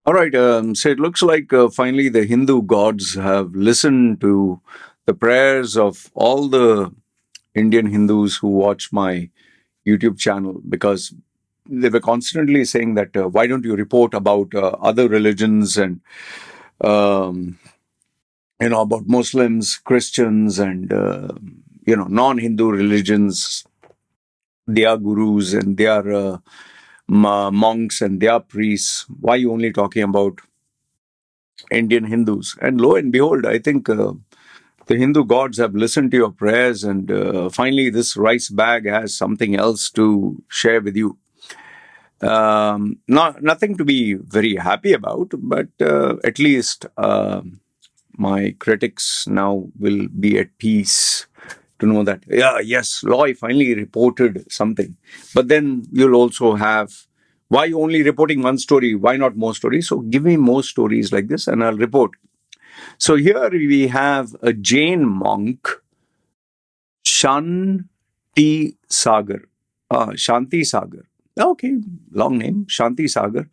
All right. So it looks like finally the Hindu gods have listened to the prayers of all the Indian Hindus who watch my YouTube channel, because they were constantly saying that why don't you report about other religions and um, about Muslims, Christians, and non-Hindu religions, their gurus and their monks and their priests. Why are you only talking about Indian Hindus? And lo and behold, I think the Hindu gods have listened to your prayers, and finally, this rice bag has something else to share with you. Not nothing to be very happy about, but at least my critics now will be at peace to know that, yeah, yes, Loy finally reported something. But then you'll also have, why you only reporting one story? Why not more stories? So give me more stories like this and I'll report. So here we have a Jain monk, Shantisagar. Shantisagar. Okay, long name, Shantisagar.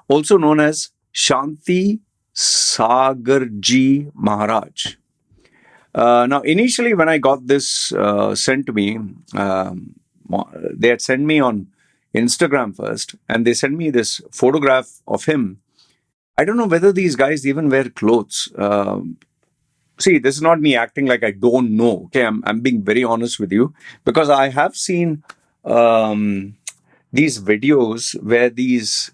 Also known as Shantisagarji Maharaj. Now, initially, when I got this sent to me, they had sent me on Instagram first, and they sent me this photograph of him. I don't know whether these guys even wear clothes. See, this is not me acting like I don't know. Okay, I'm being very honest with you, because I have seen these videos where these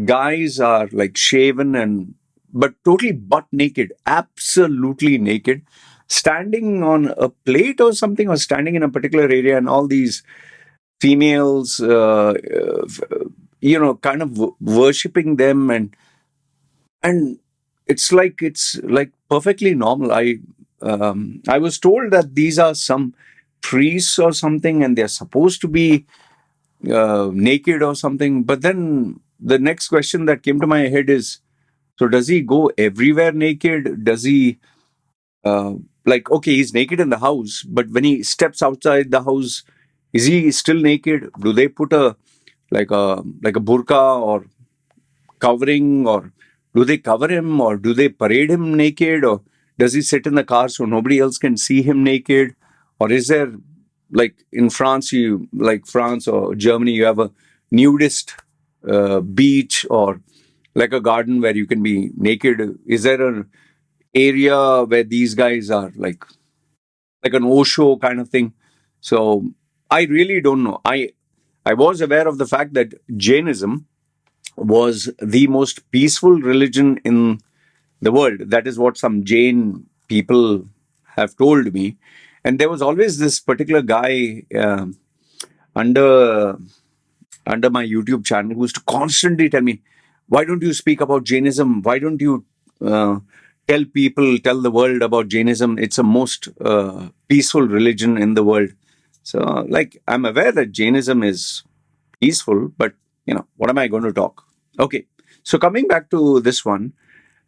guys are like shaven and but totally butt naked, absolutely naked, standing on a plate or something, or standing in a particular area, and all these females, kind of worshipping them, and it's like perfectly normal. I was told that these are some priests or something, and they're supposed to be naked or something. But then the next question that came to my head is, so does he go everywhere naked? Does he, uh, like, okay, he's naked in the house, but when he steps outside the house, is he still naked? Do they put a burqa or covering, or do they cover him, or do they parade him naked, or does he sit in the car so nobody else can see him naked? Or is there, like in France, you like France or Germany, you have a nudist beach, or like a garden where you can be naked? Is there an area where these guys are like an Osho kind of thing? So I really don't know. I was aware of the fact that Jainism was the most peaceful religion in the world. That is what some Jain people have told me. And there was always this particular guy under under my YouTube channel who used to constantly tell me, "Why don't you speak about Jainism? Why don't you uh, tell the world about Jainism? It's a most peaceful religion in the world." So, like, I'm aware that Jainism is peaceful, but what am I going to talk? Okay, so coming back to this one,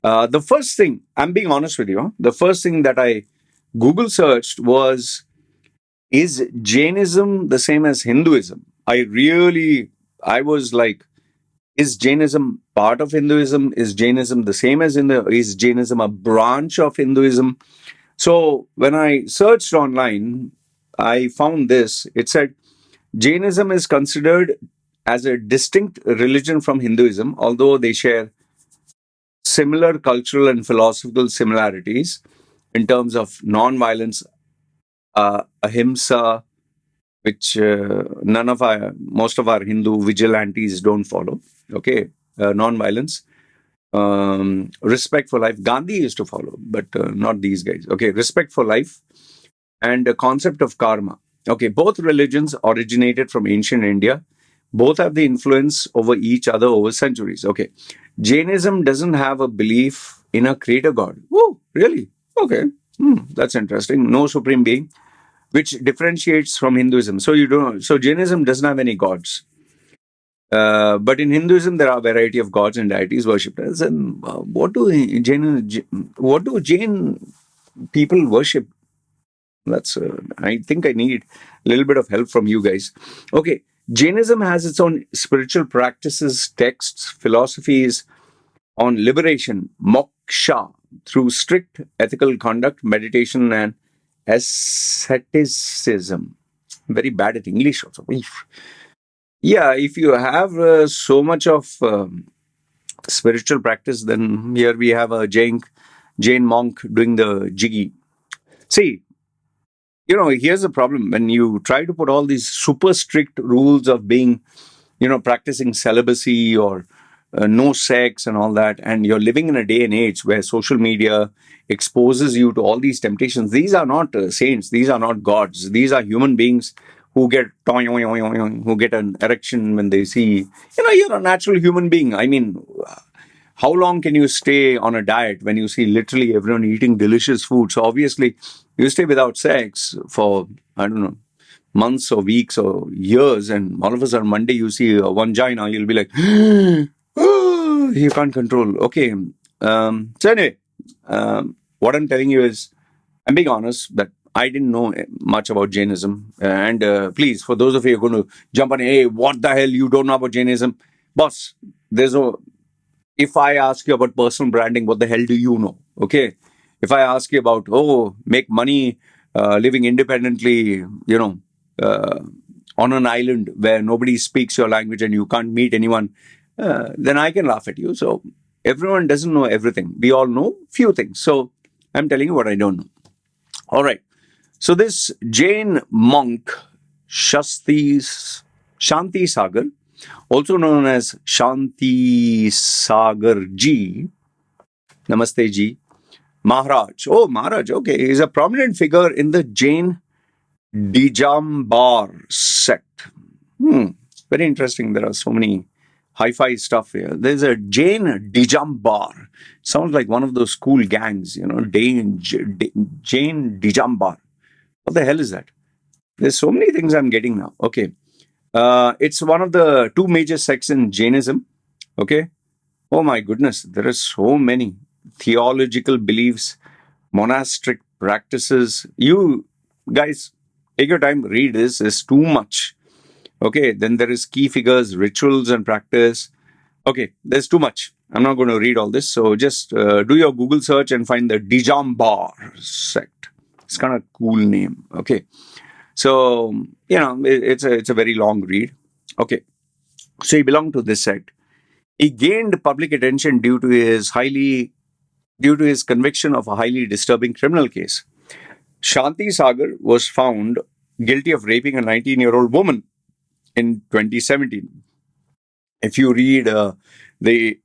the first thing, I'm being honest with you, huh? The first thing that I Google searched was, is Jainism the same as Hinduism? I was like, is Jainism part of Hinduism? Is Jainism the same as is Jainism a branch of Hinduism? So when I searched online, I found this. It said Jainism is considered as a distinct religion from Hinduism, although they share similar cultural and philosophical similarities in terms of non-violence, ahimsa, which most of our Hindu vigilantes don't follow. Okay, non-violence, respect for life. Gandhi used to follow, but not these guys. Okay, respect for life and a concept of karma. Okay, both religions originated from ancient India. Both have the influence over each other over centuries. Okay, Jainism doesn't have a belief in a creator god. Oh, really? Okay, that's interesting. No supreme being, which differentiates from Hinduism. So you don't. So Jainism doesn't have any gods. But in Hinduism, there are a variety of gods and deities worshipped. And what do Jain people worship? That's I think I need a little bit of help from you guys. Okay, Jainism has its own spiritual practices, texts, philosophies, on liberation, moksha, through strict ethical conduct, meditation, and asceticism. Very bad at English also. Oof. Yeah, if you have so much of spiritual practice, then here we have a Jain monk doing the jiggy. See, here's the problem. When you try to put all these super strict rules of being, practicing celibacy or no sex and all that, and you're living in a day and age where social media exposes you to all these temptations. These are not saints. These are not gods. These are human beings who get who get an erection when they see, you're a natural human being. I mean, how long can you stay on a diet when you see literally everyone eating delicious food? So obviously, you stay without sex for, I don't know, months or weeks or years, and all of a sudden Monday you see one vagina, you'll be like, you can't control. Okay. So anyway, what I'm telling you is, I'm being honest that I didn't know much about Jainism. And please, for those of you who are going to jump on, hey, what the hell you don't know about Jainism? Boss, there's no if I ask you about personal branding, what the hell do you know? Okay. If I ask you about, make money living independently, uh, on an island where nobody speaks your language and you can't meet anyone, then I can laugh at you. So everyone doesn't know everything. We all know few things. So I'm telling you what I don't know. All right. So this Jain monk, Shantisagar, also known as Shantisagarji, Namaste Ji, Maharaj. Oh, Maharaj, okay. He is a prominent figure in the Jain Dijambar sect. Very interesting. There are so many hi-fi stuff here. There's a Jain Dijambar. Sounds like one of those cool gangs, Jain Dijambar. What the hell is that? There's so many things I'm getting now. Okay. It's one of the two major sects in Jainism. Okay. Oh my goodness. There are so many theological beliefs, monastic practices. You guys, take your time, read this. It's too much. Okay. Then there is key figures, rituals, and practice. Okay. There's too much. I'm not going to read all this. So just do your Google search and find the Dijambar sect. It's kind of cool name. Okay. So, it's a very long read. Okay. So he belonged to this sect. He gained public attention due to his conviction of a highly disturbing criminal case. Shantisagar was found guilty of raping a 19-year-old woman in 2017. If you read the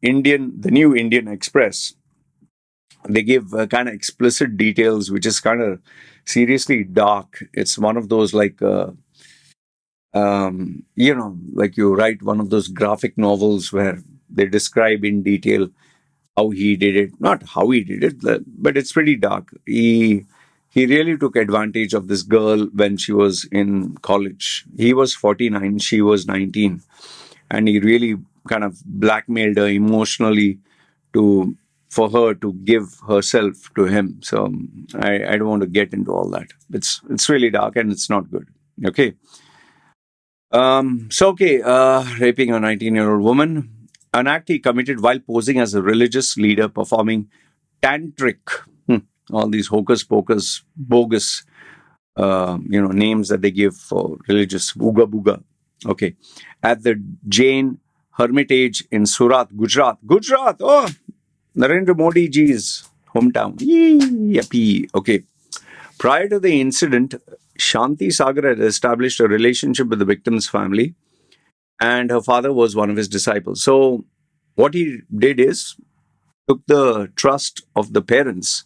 New Indian Express, they give kind of explicit details, which is kind of seriously dark. It's one of those like you write one of those graphic novels where they describe in detail how he did it. Not how he did it, but it's pretty dark. He really took advantage of this girl when she was in college. He was 49, she was 19, and he really kind of blackmailed her emotionally for her to give herself to him. So I don't want to get into all that. It's really dark and it's not good. Okay. Raping a 19-year-old woman, an act he committed while posing as a religious leader performing tantric, all these hocus pocus, bogus, names that they give for religious ooga booga. Okay. At the Jain Hermitage in Surat, Gujarat. Oh, Narendra Modi ji's hometown. Yippee. Okay. Prior to the incident, Shantisagar had established a relationship with the victim's family, and her father was one of his disciples. So, what he did is took the trust of the parents,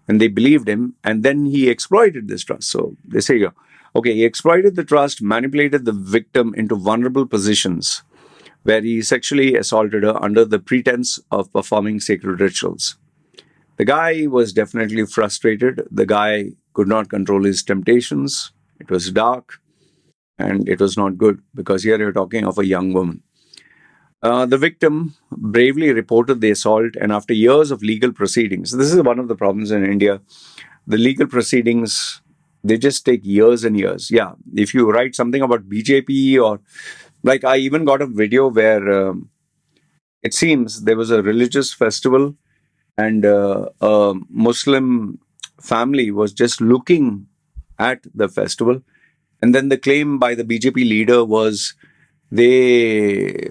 and they believed him, and then he exploited this trust. So, they say, he exploited the trust, manipulated the victim into vulnerable positions, where he sexually assaulted her under the pretense of performing sacred rituals. The guy was definitely frustrated. The guy could not control his temptations. It was dark and it was not good because here you're talking of a young woman. The victim bravely reported the assault, and after years of legal proceedings, this is one of the problems in India. The legal proceedings, they just take years and years. Yeah, if you write something about BJP or like I even got a video where, It seems there was a religious festival, and a Muslim family was just looking at the festival. And then the claim by the BJP leader was they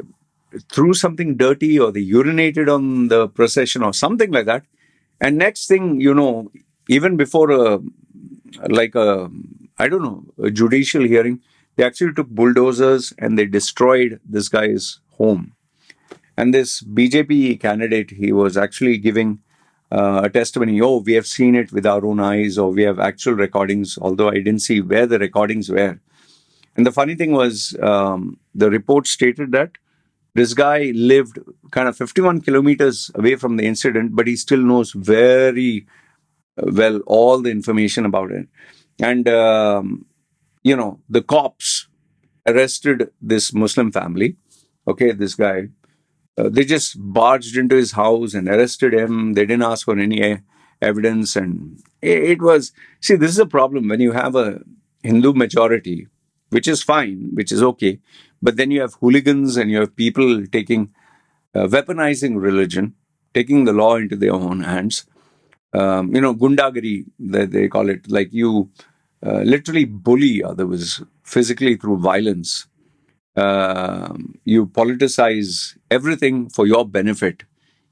threw something dirty or they urinated on the procession or something like that. And next thing you know, even before like a, I don't know, a judicial hearing, they actually took bulldozers and they destroyed this guy's home. And this BJP candidate, he was actually giving a testimony. Oh, we have seen it with our own eyes, or we have actual recordings, although I didn't see where the recordings were. And the funny thing was, the report stated that this guy lived kind of 51 kilometers away from the incident, but he still knows very well all the information about it. And, the cops arrested this Muslim family. Okay, this guy. They just barged into his house and arrested him. They didn't ask for any evidence. And it was, see, this is a problem when you have a Hindu majority, which is fine, which is okay. But then you have hooligans and you have people taking, weaponizing religion, taking the law into their own hands. Gundagiri, they call it, like you literally bully others physically through violence. You politicize everything for your benefit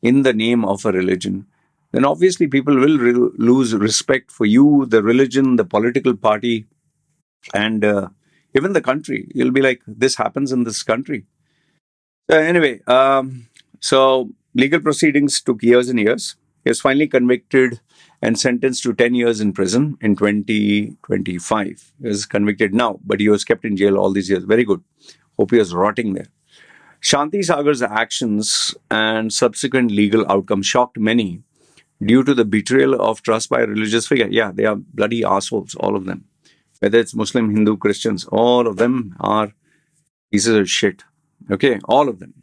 in the name of a religion, then obviously people will lose respect for you, the religion, the political party, and even the country. You'll be like, this happens in this country. So anyway, so legal proceedings took years and years. He was finally convicted and sentenced to 10 years in prison in 2025. He was convicted now, but he was kept in jail all these years. Very good. Hope he was rotting there. Shantisagar's actions and subsequent legal outcome shocked many due to the betrayal of trust by a religious figure. Yeah, they are bloody assholes, all of them. Whether it's Muslim, Hindu, Christians, all of them are pieces of shit. Okay, all of them.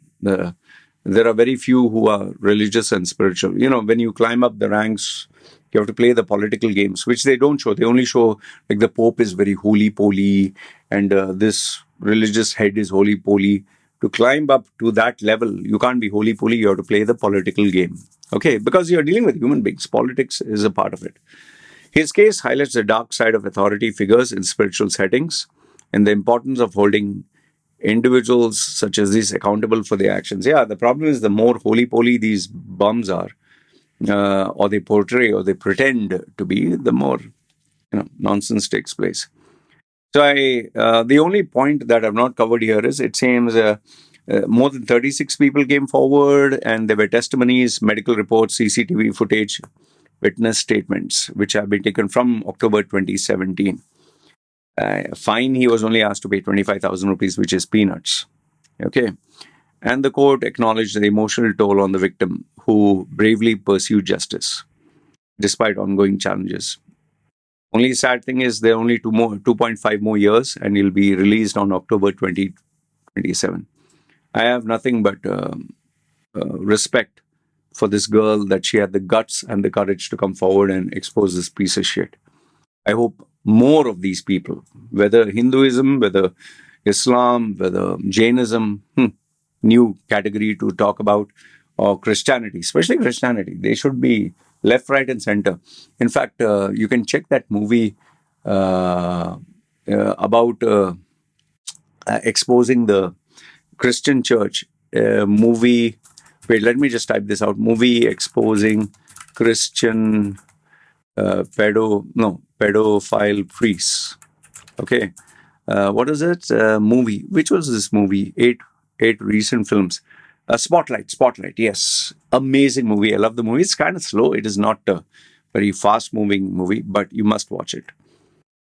There are very few who are religious and spiritual. When you climb up the ranks, you have to play the political games, which they don't show. They only show like the Pope is very holy-poly and this religious head is holy-poly. To climb up to that level, you can't be holy-poly. You have to play the political game. Okay, because you're dealing with human beings. Politics is a part of it. His case highlights the dark side of authority figures in spiritual settings and the importance of holding individuals such as these accountable for their actions. Yeah, the problem is the more holy-poly these bums are, or they portray or they pretend to be, the more nonsense takes place. So the only point that I've not covered here is it seems more than 36 people came forward and there were testimonies, medical reports, CCTV footage, witness statements, which have been taken from October 2017. Fine, he was only asked to pay 25,000 rupees, which is peanuts. Okay. And the court acknowledged the emotional toll on the victim who bravely pursued justice despite ongoing challenges. Only sad thing is there are only 2.5 more years and he'll be released on October 2027. I have nothing but respect for this girl that she had the guts and the courage to come forward and expose this piece of shit. I hope more of these people, whether Hinduism, whether Islam, whether Jainism, new category to talk about, or Christianity, especially Christianity, they should be left, right, and center. In fact, you can check that movie about exposing the Christian church. Movie, wait, let me just type this out. Movie exposing Christian pedophile priests. Okay. What is it? Movie. Which was this movie? Eight recent films. Spotlight, yes. Amazing movie. I love the movie. It's kind of slow. It is not a very fast-moving movie, but you must watch it.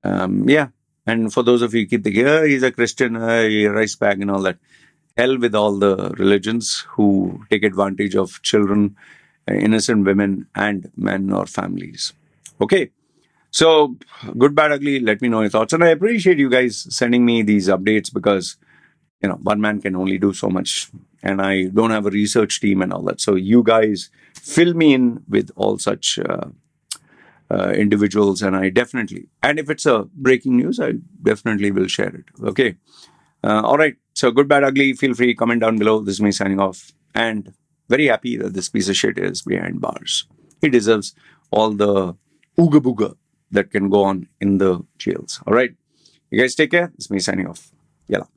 Yeah. And for those of you who keep thinking, he's a Christian, rice bag and all that. Hell with all the religions who take advantage of children, innocent women, and men or families. Okay. So, good, bad, ugly, let me know your thoughts. And I appreciate you guys sending me these updates because, one man can only do so much. And I don't have a research team and all that. So, you guys fill me in with all such individuals. And if it's a breaking news, I definitely will share it. Okay. All right. So, good, bad, ugly, feel free, comment down below. This is me signing off. And very happy that this piece of shit is behind bars. He deserves all the ooga booga that can go on in the jails. All right. You guys take care. This is me signing off. Yalla.